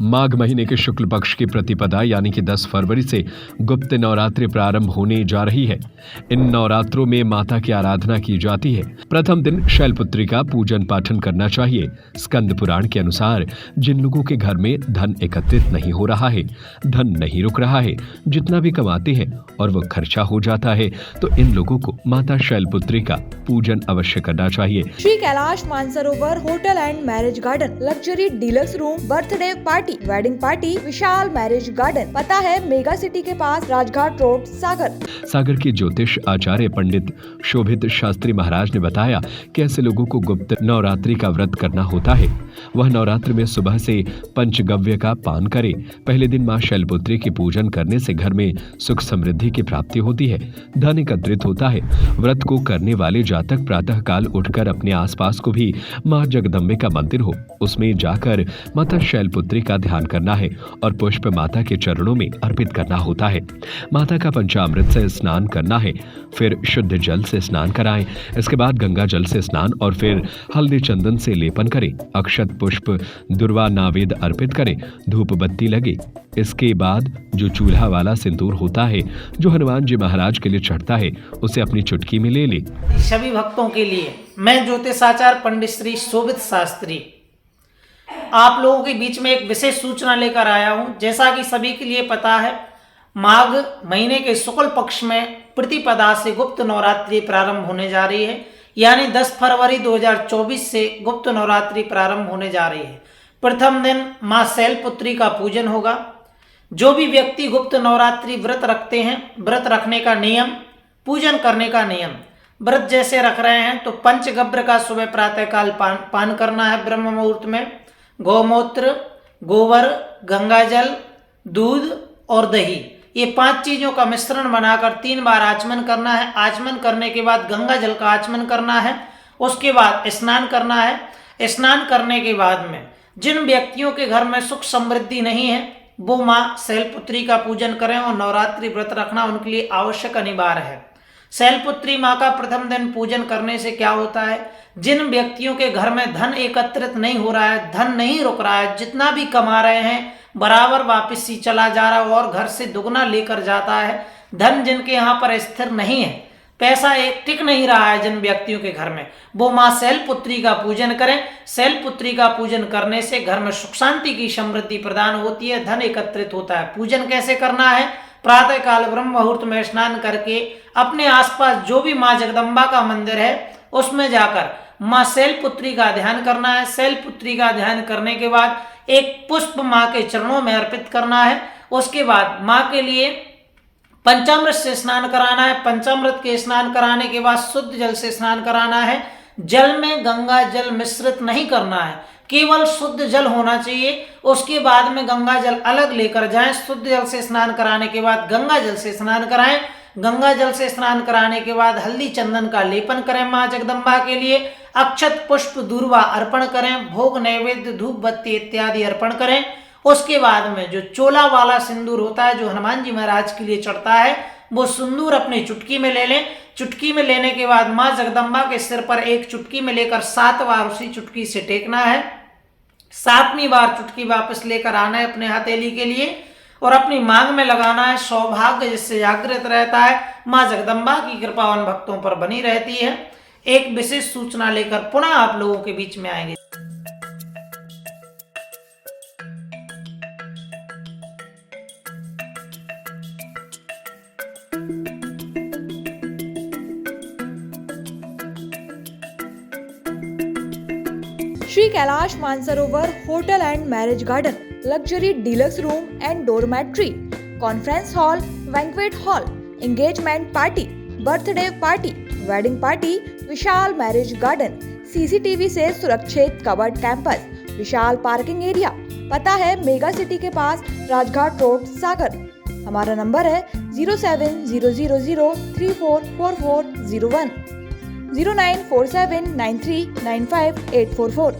माघ महीने के शुक्ल पक्ष की प्रतिपदा यानी कि 10 फरवरी से गुप्त नवरात्रि प्रारंभ होने जा रही है। इन नवरात्रों में माता की आराधना की जाती है। प्रथम दिन शैलपुत्री का पूजन पाठन करना चाहिए। स्कंद पुराण के अनुसार जिन लोगों के घर में धन एकत्रित नहीं हो रहा है, धन नहीं रुक रहा है, जितना भी कमाते हैं और वो खर्चा हो जाता है, तो इन लोगों को माता शैलपुत्री का पूजन अवश्य करना चाहिए। Shri Kailash Mansarovar hotel and marriage garden, luxury deluxe room, birthday party, wedding party, Vishal marriage garden. पता है मेगा सिटी के पास, राजघाट रोड, सागर। सागर के ज्योतिष आचार्य पंडित शोभित शास्त्री महाराज ने बताया कि ऐसे लोगों को गुप्त नवरात्रि का व्रत करना होता है। वह नवरात्र में सुबह से पंचगव्य का पान करे। पहले दिन मां शैलपुत्री की पूजन करने से घर में सुख समृद्धि की प्राप्ति होती है, धन एकत्रित होता है। व्रत को करने वाले जातक प्रातः काल उठकर अपने आसपास को भी मां जगदम्बे का मंदिर हो, उसमें जाकर माता शैलपुत्री का ध्यान करना है और पुष्प माता के चरणों में अर्पित करना होता है। माता का पंचामृत से स्नान करना है, फिर शुद्ध जल से स्नान कराएं। इसके बाद गंगा जल से स्नान और फिर हल्दी चंदन से लेपन करें। अक्षत पुष्प दुर्वा नावेद अर्पित करें, धूप बत्ती लगे। इसके बाद जो चूल्हा वाला सिंदूर होता है जो हनुमान जी महाराज के लिए चढ़ता है, उसे अपनी चुटकी में ले ले। सभी भक्तों के लिए मैं ज्योतिषाचार्य पंडित श्री शोभित शास्त्री आप लोगों के बीच में एक विशेष सूचना लेकर आया हूं। जैसा कि सभी के लिए पता है, माघ महीने के शुक्ल पक्ष में प्रतिपदा से गुप्त नवरात्रि प्रारंभ होने जा रही है, यानी 10 फरवरी 2024 से गुप्त नवरात्रि प्रारंभ होने जा रही है। प्रथम दिन मां शैलपुत्री का पूजन होगा। जो भी व्यक्ति गुप्त नवरात्रि व्रत रखते हैं, व्रत रखने का नियम, पूजन करने का नियम, व्रत जैसे रख रहे हैं तो पंचगव्य का सुबह प्रातःकाल पान करना है। ब्रह्म मुहूर्त में गौमूत्र, गोबर, गंगाजल, दूध और दही, ये 5 चीजों का मिश्रण बनाकर 3 बार आचमन करना है। आचमन करने के बाद गंगा जल का आचमन करना है। उसके बाद स्नान करना है। स्नान करने के बाद में जिन व्यक्तियों के घर में सुख समृद्धि नहीं है, वो मां शैलपुत्री का पूजन करें और नवरात्रि व्रत रखना उनके लिए आवश्यक अनिवार्य है। शैलपुत्री मां का प्रथम दिन पूजन करने से क्या होता है, जिन व्यक्तियों के घर में धन एकत्रित नहीं हो रहा है, धन नहीं रुक रहा है, जितना भी कमा रहे हैं बराबर वापस ही चला जा रहा है और घर से दुगना लेकर जाता है, धन जिनके यहाँ पर स्थिर नहीं है, पैसा एक टिक नहीं रहा है जिन व्यक्तियों के घर में, वो मां शैलपुत्री का पूजन करें। शैलपुत्री का पूजन करने से घर में सुख शांति की समृद्धि प्रदान होती है, धन एकत्रित होता है। पूजन कैसे करना है, प्रातःकाल ब्रह्म मुहूर्त में स्नान करके अपने आसपास जो भी मां जगदम्बा का मंदिर है उसमें जाकर मां शैलपुत्री का ध्यान करना है। शैलपुत्री का ध्यान करने के बाद एक पुष्प मां के चरणों में अर्पित करना है। उसके बाद मां के लिए पंचामृत से स्नान कराना है। पंचामृत के स्नान कराने के बाद शुद्ध जल से स्नान कराना है। जल में गंगा जल मिश्रित नहीं करना है, केवल शुद्ध जल होना चाहिए। उसके बाद में गंगा जल अलग लेकर जाएं। शुद्ध जल से स्नान कराने के बाद गंगा जल से स्नान कराएं। गंगा जल से स्नान कराने के बाद हल्दी चंदन का लेपन करें मां जगदम्बा के लिए। अक्षत पुष्प दूर्वा अर्पण करें। भोग नैवेद्य धूप बत्ती इत्यादि अर्पण करें। उसके बाद में जो चोला वाला सिंदूर होता है जो हनुमान जी महाराज के लिए चढ़ता है, वो सिंदूर अपनी चुटकी में ले लें। चुटकी में लेने के बाद मां जगदम्बा के सिर पर एक चुटकी में लेकर 7 बार उसी चुटकी से टेकना है। 7वीं बार चुटकी वापस लेकर आना है अपने हथेली के लिए और अपनी मांग में लगाना है। सौभाग्य जिससे जागृत रहता है, मां जगदम्बा की कृपा उन भक्तों पर बनी रहती है। एक विशेष सूचना लेकर पुनः आप लोगों के बीच में आएंगे। Shri Kailash Mansarovar hotel and marriage garden, luxury deluxe room and dormitory, conference hall, banquet hall, engagement party, birthday party, wedding party, Vishal marriage garden, CCTV से सुरक्षित कवर्ड कैंपस, विशाल पार्किंग एरिया। पता है मेगा सिटी के पास, राजघाट रोड, सागर। हमारा नंबर है 07000344401, 09479395844।